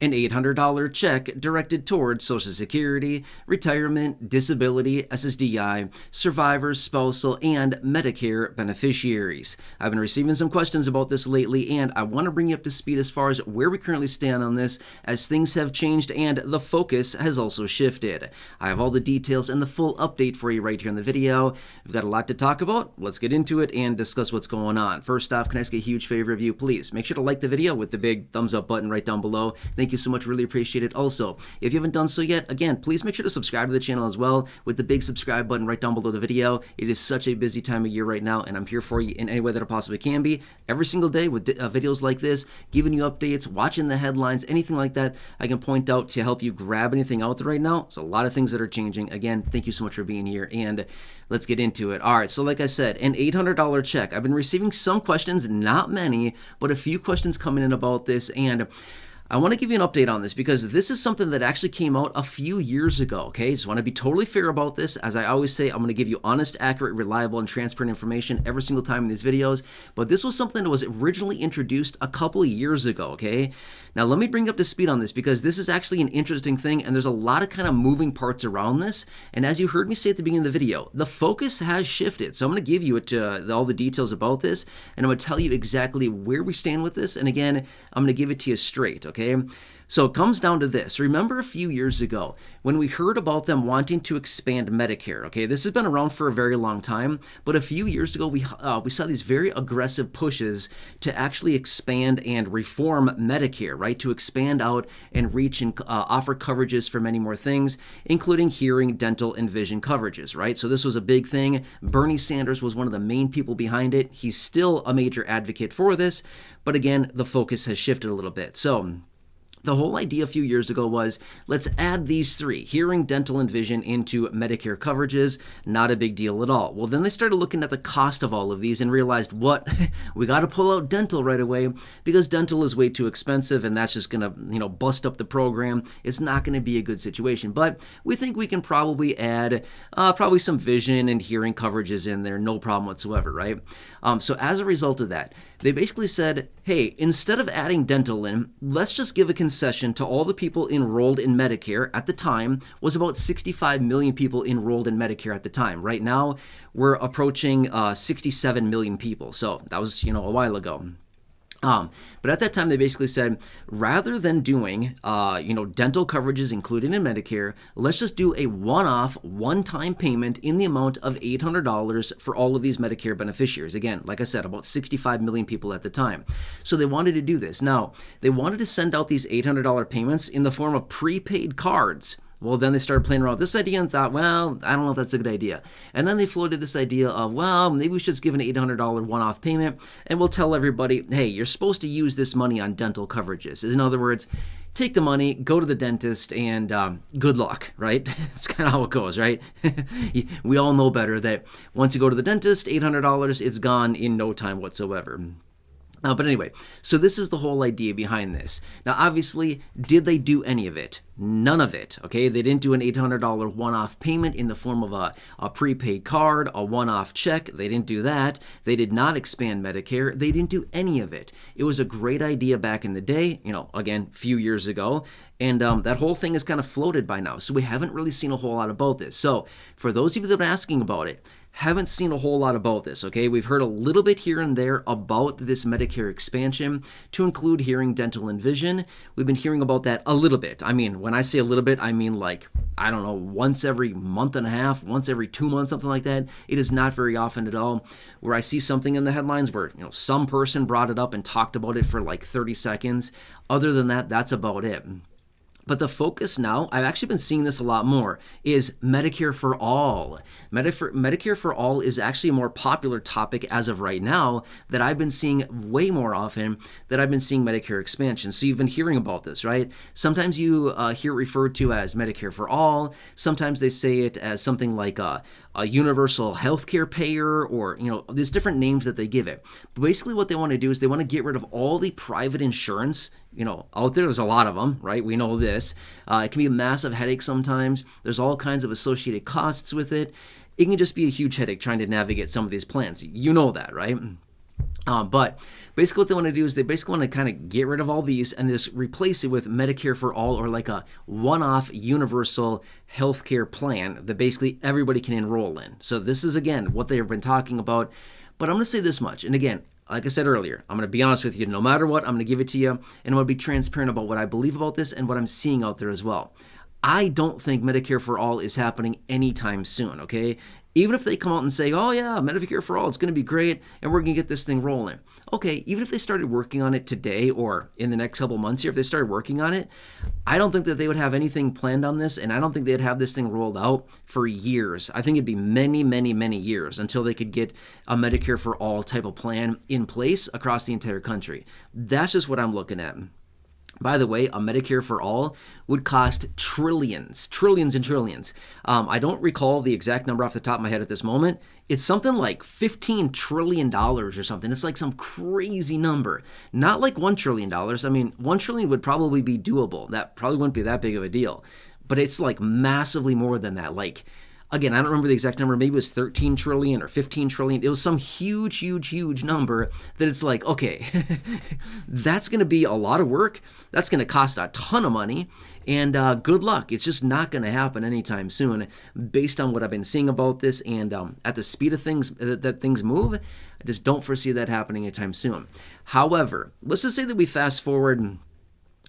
an $800 check directed towards Social Security, retirement, disability, SSDI, survivors, spousal, and Medicare beneficiaries. I've been receiving some questions about this lately, and I want to bring you up to speed as far as where we currently stand on this, as things have changed and the focus has also shifted. I have all the details and the full update for you right here in the video. We've got a lot to talk about. Let's get into it and discuss what's going on. First off, can I ask a huge favor of you? Please make sure to like the video with the big thumbs up button right down below. Thank you so much. Really appreciate it. Also, if you haven't done so yet, again, please make sure to subscribe to the channel as well with the big subscribe button right down below the video. It is such a busy time of year right now, and I'm here for you in any way that I possibly can be. Every single day with videos like this, giving you updates, watching the headlines, anything like that I can point out to help you grab anything out there right now. So a lot of things that are changing. Again, thank you so much for being here, and let's get into it. All right, so like I said, an $800 check. I've been receiving some questions, not many, but a few questions coming in about this, and I want to give you an update on this because this is something that actually came out a few years ago, okay? Just want to be totally fair about this. As I always say, I'm going to give you honest, accurate, reliable, and transparent information every single time in these videos, but this was something that was originally introduced a couple of years ago, okay? Now, let me bring you up to speed on this because this is actually an interesting thing, and there's a lot of kind of moving parts around this, and as you heard me say at the beginning of the video, the focus has shifted, so I'm going to give you all the details about this, and I'm going to tell you exactly where we stand with this, and again, I'm going to give it to you straight, okay? So it comes down to this. Remember a few years ago when we heard about them wanting to expand Medicare, okay? This has been around for a very long time, but a few years ago we saw these very aggressive pushes to actually expand and reform Medicare, right? To expand out and reach and offer coverages for many more things, including hearing, dental, and vision coverages, right? So this was a big thing. Bernie Sanders was one of the main people behind it. He's still a major advocate for this, but again, the focus has shifted a little bit. So the whole idea a few years ago was, let's add these three, hearing, dental, and vision, into Medicare coverages. Not a big deal at all. Well, then they started looking at the cost of all of these and realized, what? We got to pull out dental right away because dental is way too expensive and that's just going to, bust up the program. It's not going to be a good situation. But we think we can probably add probably some vision and hearing coverages in there, no problem whatsoever, right? So as a result of that, they basically said, hey, instead of adding dental in, let's just give a concession to all the people enrolled in Medicare. At the time, was about 65 million people enrolled in Medicare at the time. Right now, we're approaching 67 million people. So that was, a while ago. But at that time, they basically said, rather than doing, dental coverages included in Medicare, let's just do a one-off, one-time payment in the amount of $800 for all of these Medicare beneficiaries. Again, like I said, about 65 million people at the time. So they wanted to do this. Now, they wanted to send out these $800 payments in the form of prepaid cards. Well, then they started playing around with this idea and thought, well, I don't know if that's a good idea. And then they floated this idea of, well, maybe we should just give an $800 one-off payment and we'll tell everybody, hey, you're supposed to use this money on dental coverages. In other words, take the money, go to the dentist, and good luck, right? That's kind of how it goes, right? We all know better that once you go to the dentist, $800, it's gone in no time whatsoever. But anyway, so this is the whole idea behind this. Now, obviously, did they do any of it? None of it, okay? They didn't do an $800 one-off payment in the form of a prepaid card, a one-off check. They didn't do that. They did not expand Medicare. They didn't do any of it. It was a great idea back in the day, again, a few years ago, and that whole thing is kind of floated by now, so we haven't really seen a whole lot about this. So for those of you that are asking about it, haven't seen a whole lot about this, okay? We've heard a little bit here and there about this Medicare expansion to include hearing, dental, and vision. We've been hearing about that a little bit. I mean, when I say a little bit, I mean like, I don't know, once every month and a half, once every 2 months, something like that. It is not very often at all where I see something in the headlines where, some person brought it up and talked about it for like 30 seconds. Other than that, that's about it. But the focus now, I've actually been seeing this a lot more, is Medicare for All. Medicare for All is actually a more popular topic as of right now that I've been seeing way more often that I've been seeing Medicare expansion. So you've been hearing about this, right? Sometimes you hear it referred to as Medicare for All. Sometimes they say it as something like a universal healthcare payer, or, there's different names that they give it. But basically what they want to do is they want to get rid of all the private insurance out there. There's a lot of them, right? We know this. It can be a massive headache sometimes. There's all kinds of associated costs with it. It can just be a huge headache trying to navigate some of these plans. You know that, right? But basically what they want to do is they basically want to kind of get rid of all these and just replace it with Medicare for all, or like a one-off universal healthcare plan that basically everybody can enroll in. So this is, again, what they've been talking about. But I'm going to say this much. And again, like I said earlier, I'm going to be honest with you. No matter what, I'm going to give it to you. And I'm going to be transparent about what I believe about this and what I'm seeing out there as well. I don't think Medicare for all is happening anytime soon, okay? Even if they come out and say, oh yeah, Medicare for all, it's going to be great, and we're going to get this thing rolling. Okay, even if they started working on it today or in the next couple months here, if they started working on it, I don't think that they would have anything planned on this, and I don't think they'd have this thing rolled out for years. I think it'd be many, many, many years until they could get a Medicare for all type of plan in place across the entire country. That's just what I'm looking at. By the way, a Medicare for all would cost trillions and trillions. I don't recall the exact number off the top of my head at this moment. It's something like $15 trillion or something. It's like some crazy number. Not like $1 trillion. I mean, $1 trillion would probably be doable. That probably wouldn't be that big of a deal. But it's like massively more than that. Like, again, I don't remember the exact number. Maybe it was 13 trillion or 15 trillion. It was some huge number that it's like, okay, that's going to be a lot of work. That's going to cost a ton of money. And good luck. It's just not going to happen anytime soon based on what I've been seeing about this. And at the speed of things that things move, I just don't foresee that happening anytime soon. However, let's just say that we fast forward,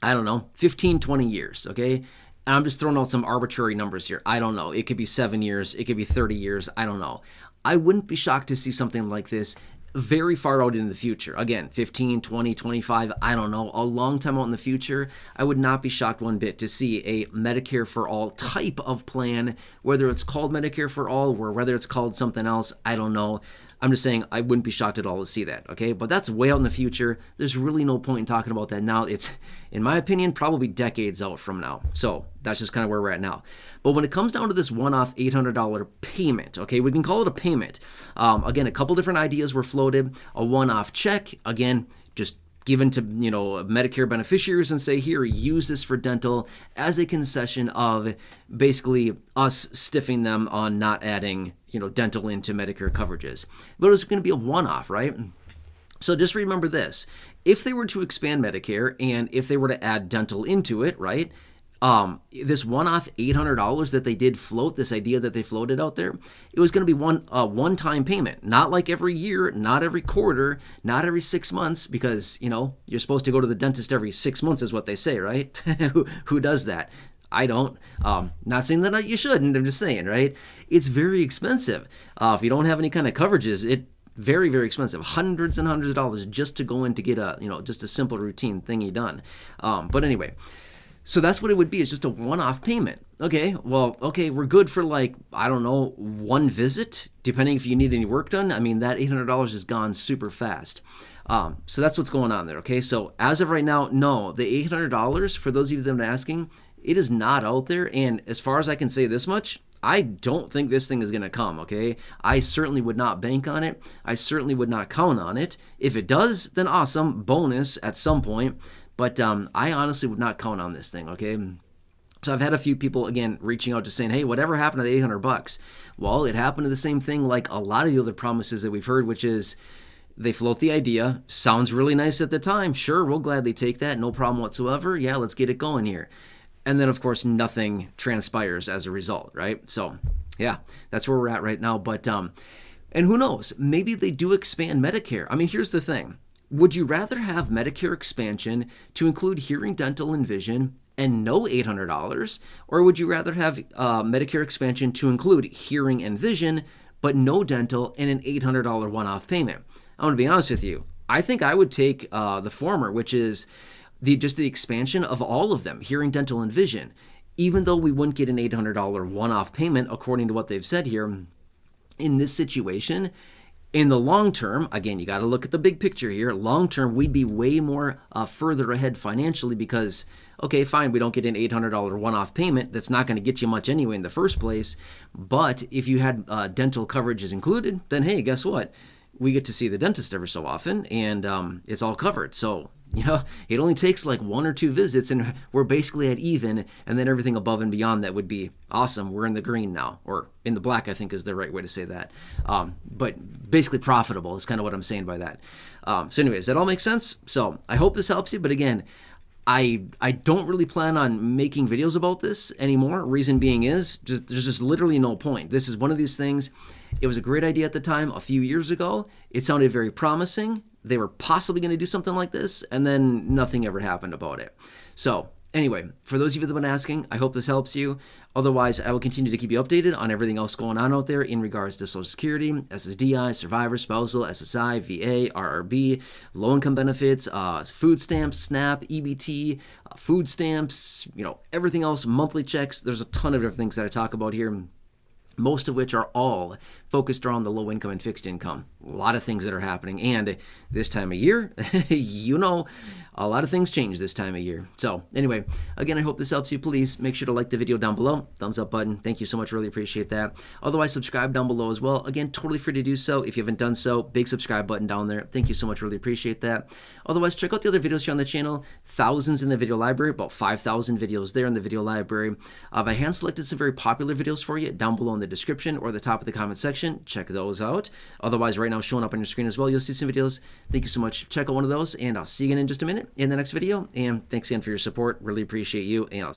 I don't know, 15, 20 years, okay? And I'm just throwing out some arbitrary numbers here. I don't know. It could be 7 years. It could be 30 years. I don't know. I wouldn't be shocked to see something like this very far out in the future. Again, 15, 20, 25, I don't know. A long time out in the future, I would not be shocked one bit to see a Medicare for all type of plan, whether it's called Medicare for all or whether it's called something else, I don't know. I'm just saying I wouldn't be shocked at all to see that, okay? But that's way out in the future. There's really no point in talking about that now. It's, in my opinion, probably decades out from now. So that's just kind of where we're at now. But when it comes down to this one-off $800 payment, okay, we can call it a payment. Again, a couple different ideas were floated. A one-off check, again, just given to, Medicare beneficiaries and say, here, use this for dental as a concession of basically us stiffing them on not adding, dental into Medicare coverages. But it was going to be a one-off, right? So just remember this. If they were to expand Medicare and if they were to add dental into it, right, this one-off $800 that they did float, this idea that they floated out there, it was going to be one-time payment, not like every year, not every quarter, not every 6 months, because, you're supposed to go to the dentist every 6 months is what they say, right? Who does that? I don't. Not saying that you shouldn't, I'm just saying, right? It's very expensive. If you don't have any kind of coverages, it very, very expensive. Hundreds and hundreds of dollars just to go in to get a, just a simple routine thingy done. But anyway, so that's what it would be. It's just a one-off payment. Okay, we're good for like, I don't know, one visit, depending if you need any work done. I mean, that $800 is gone super fast. So that's what's going on there, okay? So as of right now, no, the $800, for those of you that are asking, it is not out there. And as far as I can say this much, I don't think this thing is going to come, okay? I certainly would not bank on it. I certainly would not count on it. If it does, then awesome, bonus at some point. But I honestly would not count on this thing, okay? So I've had a few people, again, reaching out to saying, hey, whatever happened to the $800? Well, it happened to the same thing like a lot of the other promises that we've heard, which is they float the idea. Sounds really nice at the time. Sure, we'll gladly take that. No problem whatsoever. Yeah, let's get it going here. And then, of course, nothing transpires as a result, right? So, yeah, that's where we're at right now. But, and who knows? Maybe they do expand Medicare. I mean, here's the thing. Would you rather have Medicare expansion to include hearing, dental, and vision and no $800? Or would you rather have Medicare expansion to include hearing and vision, but no dental and an $800 one-off payment? I'm going to be honest with you. I think I would take the former, which is just the expansion of all of them, hearing, dental, and vision, even though we wouldn't get an $800 one-off payment, according to what they've said here. In this situation, in the long term, again, you got to look at the big picture here. Long term, we'd be way more further ahead financially because, okay, fine, we don't get an $800 one-off payment. That's not going to get you much anyway in the first place. But if you had dental coverages included, then hey, guess what? We get to see the dentist every so often, and it's all covered. So You know, it only takes like 1 or 2 visits and we're basically at even, and then everything above and beyond that would be awesome. We're in the green now, or in the black, I think is the right way to say that. But basically profitable is kind of what I'm saying by that. So anyways, that all makes sense. So I hope this helps you. But again, I don't really plan on making videos about this anymore. Reason being is there's just literally no point. This is one of these things. It was a great idea at the time a few years ago. It sounded very promising. They were possibly going to do something like this, and then nothing ever happened about it. So anyway, for those of you that have been asking, I hope this helps you. Otherwise, I will continue to keep you updated on everything else going on out there in regards to Social Security, SSDI, Survivor, Spousal, SSI, VA, RRB, low-income benefits, food stamps, SNAP, EBT, food stamps, everything else, monthly checks. There's a ton of different things that I talk about here, most of which are all focused around the low income and fixed income. A lot of things that are happening. And this time of year, a lot of things change this time of year. So anyway, again, I hope this helps you. Please make sure to like the video down below. Thumbs up button. Thank you so much. Really appreciate that. Otherwise, subscribe down below as well. Again, totally free to do so. If you haven't done so, big subscribe button down there. Thank you so much. Really appreciate that. Otherwise, check out the other videos here on the channel. Thousands in the video library, about 5,000 videos there in the video library. I hand selected some very popular videos for you down below in the description or the top of the comment section. Check those out. Otherwise, right now showing up on your screen as well, you'll see some videos. Thank you so much. Check out one of those, and I'll see you again in just a minute in the next video. And thanks again for your support. Really appreciate you. And I'll